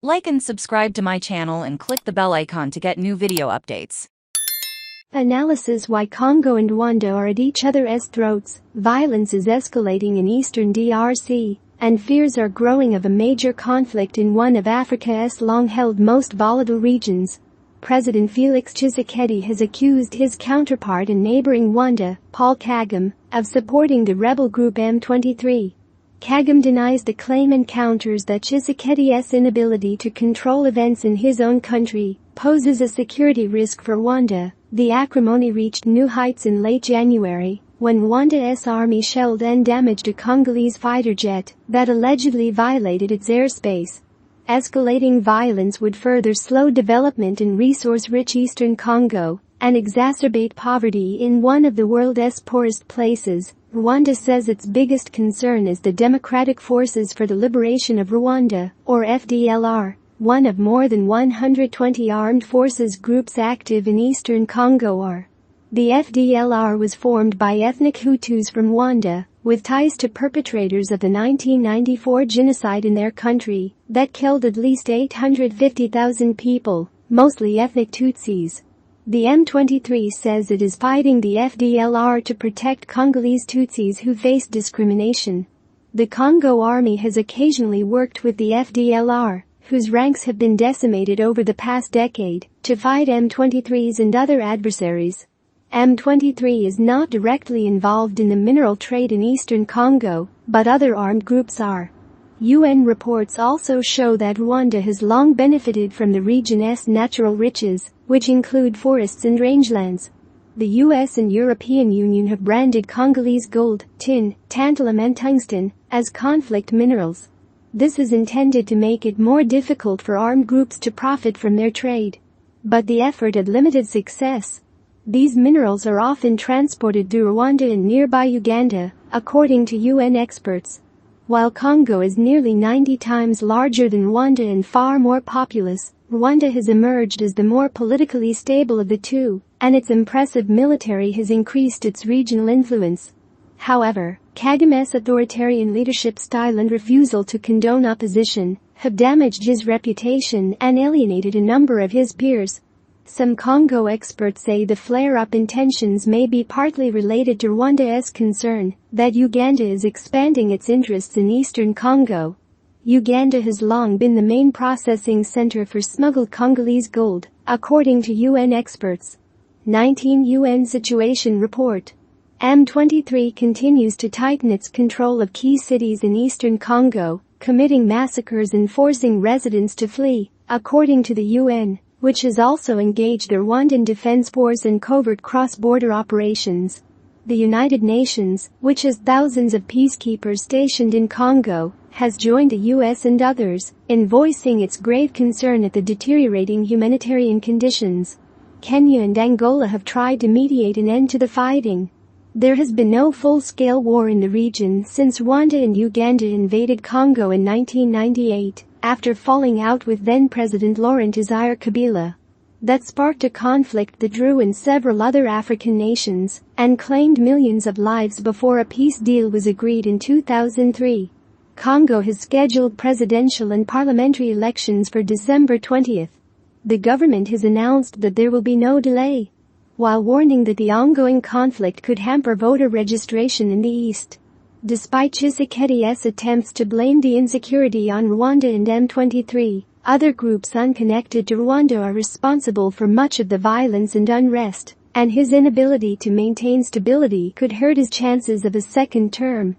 Like and subscribe to my channel and click the bell icon to get new video updates. Analysis: Why Congo and Rwanda are at each other's throats. Violence is escalating in eastern DRC, and fears are growing of a major conflict in one of Africa's long-held most volatile regions. President Felix Tshisekedi has accused his counterpart in neighboring Rwanda, Paul Kagame, of supporting the rebel group M23. Kagame denies the claim and counters that Tshisekedi's inability to control events in his own country poses a security risk for Rwanda. The acrimony reached new heights in late January when Rwanda's army shelled and damaged a Congolese fighter jet that allegedly violated its airspace. Escalating violence would further slow development in resource-rich eastern Congo and exacerbate poverty in one of the world's poorest places. Rwanda says its biggest concern is the Democratic Forces for the Liberation of Rwanda, or FDLR, one of more than 120 armed forces groups active in eastern Congo. The FDLR was formed by ethnic Hutus from Rwanda, with ties to perpetrators of the 1994 genocide in their country that killed at least 850,000 people, mostly ethnic Tutsis. The M23 says it is fighting the FDLR to protect Congolese Tutsis who face discrimination. The Congo army has occasionally worked with the FDLR, whose ranks have been decimated over the past decade, to fight M23s and other adversaries. M23 is not directly involved in the mineral trade in eastern Congo, but other armed groups are. UN reports also show that Rwanda has long benefited from the region's natural riches, which include forests and rangelands. The US and European Union have branded Congolese gold, tin, tantalum and tungsten as conflict minerals. This is intended to make it more difficult for armed groups to profit from their trade. But the effort had limited success. These minerals are often transported through Rwanda and nearby Uganda, according to UN experts. While Congo is nearly 90 times larger than Rwanda and far more populous, Rwanda has emerged as the more politically stable of the two, and its impressive military has increased its regional influence. However, Kagame's authoritarian leadership style and refusal to condone opposition have damaged his reputation and alienated a number of his peers. Some Congo experts say the flare-up in tensions may be partly related to Rwanda's concern that Uganda is expanding its interests in eastern Congo. Uganda has long been the main processing center for smuggled Congolese gold, according to UN experts. 19 UN Situation Report. M23 continues to tighten its control of key cities in eastern Congo, committing massacres and forcing residents to flee, according to the UN, which has also engaged the Rwandan Defense Force in covert cross-border operations. The United Nations, which has thousands of peacekeepers stationed in Congo, has joined the US and others in voicing its grave concern at the deteriorating humanitarian conditions. Kenya and Angola have tried to mediate an end to the fighting. There has been no full-scale war in the region since Rwanda and Uganda invaded Congo in 1998, after falling out with then-President Laurent Desire Kabila. That sparked a conflict that drew in several other African nations and claimed millions of lives before a peace deal was agreed in 2003. Congo has scheduled presidential and parliamentary elections for December 20. The government has announced that there will be no delay, while warning that the ongoing conflict could hamper voter registration in the east. Despite Tshisekedi's attempts to blame the insecurity on Rwanda and M23, other groups unconnected to Rwanda are responsible for much of the violence and unrest, and his inability to maintain stability could hurt his chances of a second term.